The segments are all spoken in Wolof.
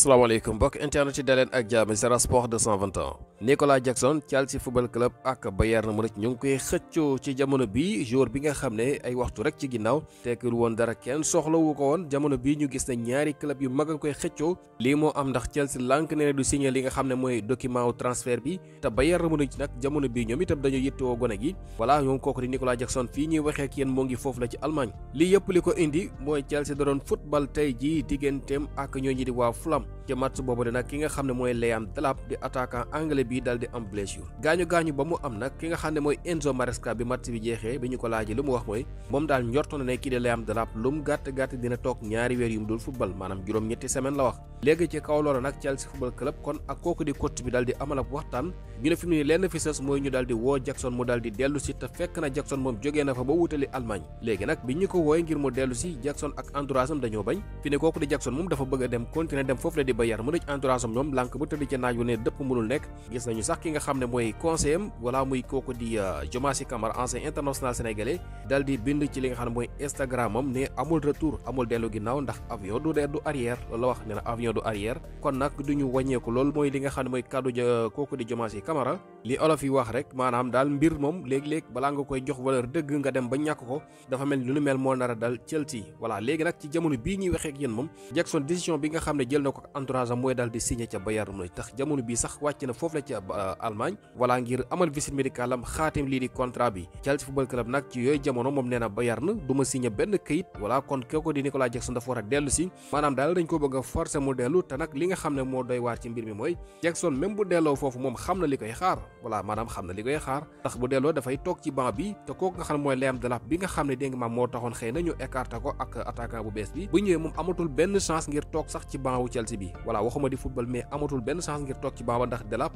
salaamaaleykum mbokk internet yi daleen ak jàmm Sen Sport 221 Nicolas Jackson Chelsea football club ak Bayern Munich ñu ngi koy xëccoo ci jamono bi joueur bi nga xam ne ay waxtu rek ci ginnaaw tekkul woon dara kenn soxlawu ko woon jamono bi ñu gis ne ñaari club yu mag a koy xëccoo lii moo am ndax Chelsea lànk ne du signé li nga xam ne mooy document wu transfert bi te Bayern Munich nag jamono bi ñoom itam dañoo yittewoo gone gi voilà ñoom kooku di Nicolas Jackson fii ñuy waxee ak yéen moo ngi foofu la ci Allemagne lii yëpp li ko indi mooy Chelsea da doon football tey jii digganteem ak ñoo ñi di waa Fulham ci match boobu de nag ki nga xam ne mooy Liam Delap di attaquant anglais bi dal di am blessure gaañu ba mu am nag ki nga xam ne mooy Enzo Maresca bi match bi jeexee bi ñu ko laajee lu mu wax mooy moom daal njorto na ne kii di Liam Delap lu mu gàtt dina toog ñaari weer yu mu dul football maanaam juróom-ñetti semaine la wax léegi ci kaw loolu nag Chelsea football club kon ak kooku di coach bi dal di amal ab waxtaan ñu ne fi mu ne lenn fi sës mooy ñu dal di woo Jackson mu dal di dellu si te fekk na Jackson moom jógee na fa ba wutali Allemagne léegi nag bi ñu ko wooye ngir mu dellu si Jackson ak entourage am dañoo bañ fi ne kooku di Jackson moom dafa bëgg a dem continuer dem foofu la di Bayern Munich entourage am ñoom lànk ba tëdd ca naaj wu ne dëpp mënul nekk gis nañu sax ki nga xam ne mooy conseiller am wala muy kooku di Diomaye Camara ancien international sénégalais dal di bind ci li nga xam ne mooy Instagram am ne amul retour amul dellu ginnaaw ndax avion du arrière loolu la wax ne na avion du arrière kon nag du ñu wàññeeku loolu mooy li nga xam ne mooy kàddu kooku di Diomaye Camara li olof yi wax rek maanaam daal mbir moom léeg-léeg balaa nga koy jox valeur dëgg nga dem ba ñàkk ko dafa mel ni lu nu mel moo nar a dal Chelsea voilà léegi nag ci jamono bii ñuy waxee ak yéen moom Jackson décision bi nga xam ne jël na ko entourage am mooy dal di signé ca Bayern Munich tax jamono bii sax wàcc na foofu la ca Allemagne voilà ngir amal visite médicale am xaatim lii di contrat bi Chelsea football club nag ci yooyu jamono moom nee na Bayern du ma signé benn këyit voilà kon kooku di Nicolas Jackson dafa war a dellu si maanaam daal dañ ko bëgg a forcer mu dellu te nag li nga xam ne moo doy waar ci mbir mi mooy Jackson même bu delloo foofu moom xam na li koy xaar voilà maanaam xam na li koy xaar ndax bu delloo dafay toog ci banc bi te kooku nga xam ne mooy Liam Delap bi nga xam ne dégg nga maam moo taxoon xëy na ñu écarté ko ak attaquant bu bees bi bu ñëwee moom amatul benn chance ngir toog sax ci banc wu Chelsea bi voilà waxuma di football mais amatul benn chance ngir toog ci banc ba ndax Delap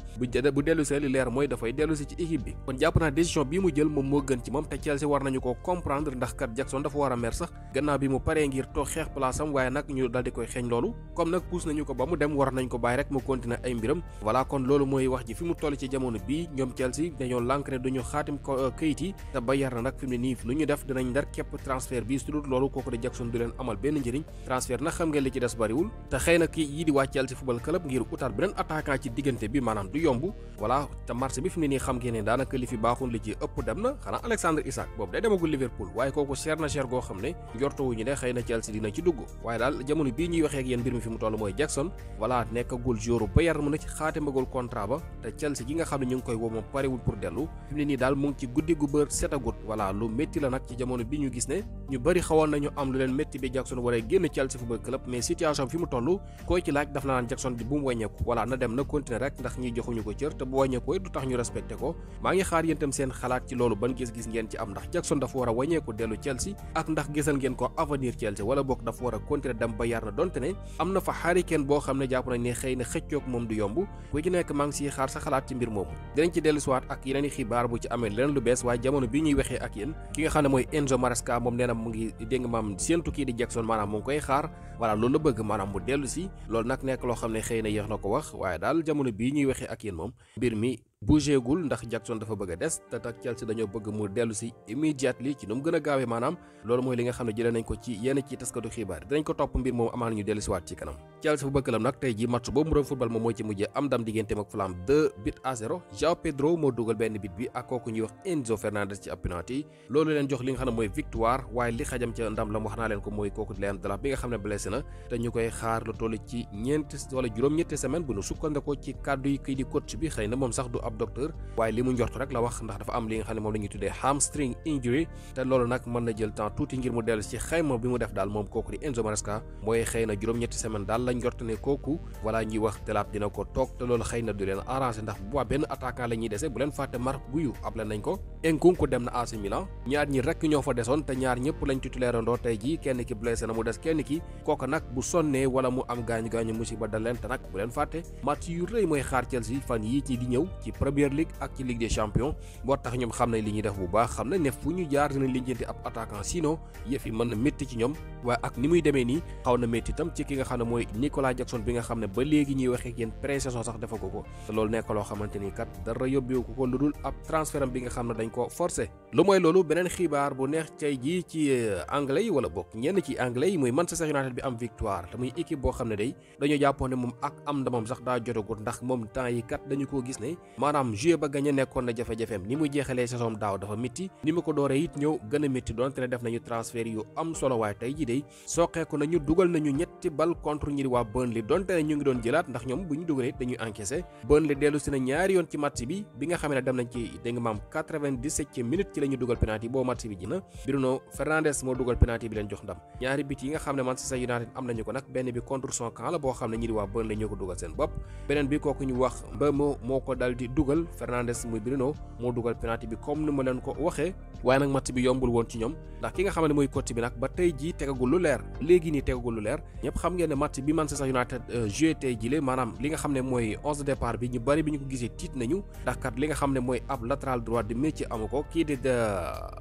bu dellu see li leer mooy dafay dellu si ci équipe bi kon jàpp naa décision bii mu jël moom moo gën ci moom te Chelsea war nañu ko comprendre ndax kat Jackson dafa war a mer sax gannaaw bi mu paree ngir toog xeex place am waaye nag ñu dal di koy xeeñ loolu comme nag pousse nañu ko ba mu dem war nañ ko bàyyi rek mu continuer ay mbiram voilà kon loolu mooy wax ji fi mu toll ci jamono bii ñoom Chelsea dañoo lànk ne duñu xaatim këyit yi te Bayern nag fi mu ne nii lu ñu def dinañ ndar képp transfert bi su dul loolu kooku di Jackson du leen amal benn njëriñ transfert nag xam ngeen li ci des bariwul te xëy na kii yi di waa Chelsea football club ngir utaat beneen attaquant ci diggante bi maanaam du yomb voilà te marché bi fi mu ne nii xam ngeen ne daanaka li fi baaxul li ci ëpp dem na xanaa Alexander Isak boobu day demagul Liverpool waaye kooku cher na cher goo xam ne njortowuñu ne xëy na Chelsea dina ci dugg waaye daal jamono bii ñuy waxee ak yéen mbir mi fi mu toll mooy Jackson voilà nekkagul joueur Bayern mu ne ci xaatimagul contrat ba te Chelsea gi nga xam ne ñu ngi koy woo moom parewul pour dellu fi mu ne nii daal mu ngi ci guddi gu bër setagut voilà lu métti la nag ci jamono bi ñu gis ne ñu bëri xawoon nañu am lu leen métti bi Jackson waree génn Chelsea football club mais situation fi mu toll koy ci laaj daf na naan Jackson bu mu wàññeeku voilà na dem na continuer rek ndax ñi joxuñu ko cër te bu wàññeeku du tax ñu respecté ko maa ngi xaar yéen itam seen xalaat ci loolu ban gis-gis ngeen ci am ndax Jackson dafa war a wàññeeku dellu Chelsea ak ndax gisal ngeen ko avenir Chelsea wala boog dafa war a continuer dem Bayern na donte ne am na fa Harry-Kane boo xam ne jàpp nañ ne xëy na xëccoog moom du yomb ku ci nekk maa ngi siy xaar sa xalaat ci mbir moomu dinañ ci dellu siwaat ak yeneen i xibaar bu ci amee leneen lu bees waaye jamono bi ñuy waxee ak yéen ki nga xam ne mooy Enzo Maresca moom nee na mu ngi dégg maam séentu kii di Jackson maanaam mu ngi koy xaar voilà loolu la bëgg maanaam mu dellu si loolu nag nekk loo xam ne xëy na yéex na ko wax waaye daal jamono bii ñuy waxee ak yéen moom mbir mi bougéegul ndax Jackson dafa bëgg a des te tak Chelsea dañoo bëgg mu dellu si immediately ci nu mu gën a gaawee maanaam loolu mooy li nga xam ne jëlee nañ ko ci yenn ci taskatu xibaar dinañ ko topp mbir moom amaan ñu dellu si waat ci kanam Chelsea football club nag tey ji match boobu mu doon football moom mooy ci mujjee am ndam digganteem ak Fulham 2-0 João Pedro moo dugal benn bit bi ak kooku ñuy wax Enzo Fernandez ci ab penalty loolu leen jox li nga xam ne mooy victoire waaye li xajam ca ndam la wax naa leen ko mooy kooku Liam Delap bi nga xam ne blessé na te ñu koy xaar lu toll ci ñeenti wala juróom-ñetti semaine bu ñu sukkandikoo ci kàddu yi kii di coach bi xëy na moom sax du ab docteur waaye li mu njort rek la wax ndax dafa am li nga xam ne moom la ñuy tuddee hamstring injury te loolu nag mën na jël temps tuuti ngir mu dellu ci xayma bi mu def daal moom kooku di Enzo Maresca mooy xëy na juróom-ñetti semaine daal la njort ne kooku voilà ñuy wax Delap dina ko toog te loolu xëy na du leen arrangé ndax bu waa benn attaquant la ñuy dese bu leen fàtte Marc Guiu able nañ ko Nkunku dem na AC Milan ñaar ñi rek ñoo fa desoon te ñaar ñëpp lañ titulaire ndoo tey jii kenn ki blessé na mu des kenn ki kooka nag bu sonnee wala mu am gaañu-gaañu musiba dal leen te nag bu leen fàtte match yu rëy mooy xaar Chelsea fan yii ci di ñëw ci Premier League ak ci Ligue des Champions moo tax ñoom xam nañ li ñuy def bu baax xam nañ ne fu ñu jaar dina lijjanti ab attaquant sinon yëf yi mën na métti ci ñoom waaye ak ni muy demee nii xaw na métti itam ci ki nga xam ne mooy Nicolas Jackson bi nga xam ne ba léegi ñuy waxee ak yéen pré-saison sax defa ko te loolu nekk loo xamante ni kat dara yóbbeewu ko lu dul ab transfert bi nga xam ne dañ ko forcé lu mooy loolu beneen xibaar bu neex tey jii ci anglais yi wala bokk ñenn ci anglais yi muy Manchester United bi am victoire te muy équipe boo xam ne day dañoo jàppoon ne moom ak am ndamam sax daa jotagut ndax moom temps yi kat dañu koo gis ne maanaam joué ba gañ a nekkoon na jafe-jafeem ni mu jeexalee saison daaw dafa métti ni mu ko dooree it ñëw gën a métti doonte ne def nañu transfert yu am solo waaye tey jii day soqeeku nañu dugal nañu ñetti bal contre ñi di waa Burnley donte ne ñu ngi doon jëlaat ndax ñoom bu ñu dugalee it dañuy encaissé Burnley dellu si na ñaari yoon ci match bi nga xam ne dem nañ ci dégg nga maam 97e minute ci la ñu dugal penalty boo match bi ji na Bruno Fernandes moo dugal penalty bi leen jox ndam ñaari bit yi nga xam ne Manchester United am nañu ko nag benn bi contre son camp la boo xam ne ñi di waa Burnley ñoo ko dugal seen bopp beneen bi kooku ñu wax Mbeumo moo ko dal di dugal Fernandes muy Bruno moo dugal penalty bi comme ni ma leen ko waxee waaye nag match bi yombul woon ci ñoom ndax ki nga xam ne mooy coach bi nag ba tey jii tegagul lu leer léegi nii tegagul lu leer ñëpp xam ngeen ne match bi Manchester United joué tey jile maanaam li nga xam ne mooy 11 de départ bi ñu bari bi ñu ko gisee tiit nañu ndax kat li nga xam ne mooy ab latéral droit de métier amu ko kii di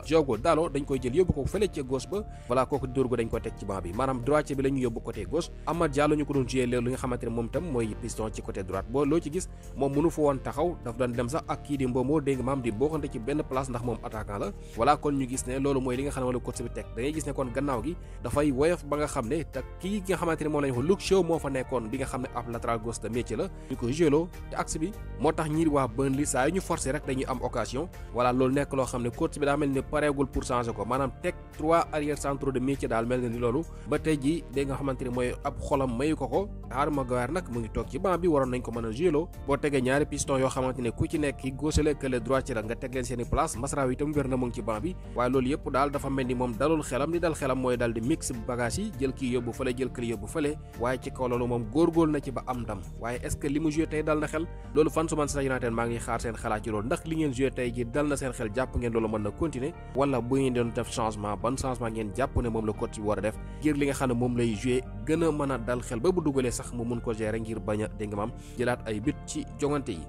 Diogo Dalot dañ koy jël yóbbu ko fële ca gauche ba voilà kooku dóor go dañ ko teg ci banc bi maanaam droitier bi la ñu yóbbu côté gauche Amad Diallo ñu ko doon joué léegi li nga xamante ne moom tam mooy piston ci côté droite boo loo ci gis moom mënu fa woon taxaw daf doon dem sax ak kii di Mbeumo dégg nga maam di bokkante ci benn place ndax moom attaquant la voilà kon ñu gis ne loolu mooy li nga xam ne wala coach bi teg da ngay gis ne kon gannaaw gi dafay woyof ba nga xam ne te kii nga xamante ne moom lañu ko Luke Shaw moo fa nekkoon bi nga xam ne ab latéral gauche de métier la ñu ko jéloo te axe bi moo tax ñii waa Burnley saa yu ñu forcé rek dañuy am occasion voilà loolu nekk loo xam ne coach bi daa mel ni pareegul pour changer ko maanaam teg 3 arrière centraux de métier daal mel na ni loolu ba tey ji dégg nga xamante ne mooy ab xolam mayu ko Harry Maguire nag mu ngi toog ci banc bi waroon nañ ko mën a jéloo boo tegee ñaari piston yoo xamante ne ku ci nekk ki gauche la que le droitier la nga teg leen seeni place Masraoui itam wér na mu ngi ci banc bi waaye loolu yëpp daal dafa mel ni moom dalul xelam li dal xelam mooy daal di mix bagage yi jël kii yóbbu fële jël këli yóbbu fële waaye ci kaw loolu moom góorgóorlu na ci ba am ndam waaye est-ce que li mu joué tey dal na xel loolu fan su Manchester United maa ngi xaar seen xalaat ci loolu ndax li ngeen joué tey ji dal na seen xel jàpp ngeen loolu mën na continuer wala bu ngeen doon def changement ban changement ngeen jàpp ne moom la coach bi war a def ngir li nga xam ne moom lay joué gën a mën a dal xel ba bu dugalee sax mu mun ko gérer ngir bañ a dégg nga maam jëlaat ay but ci jongante yi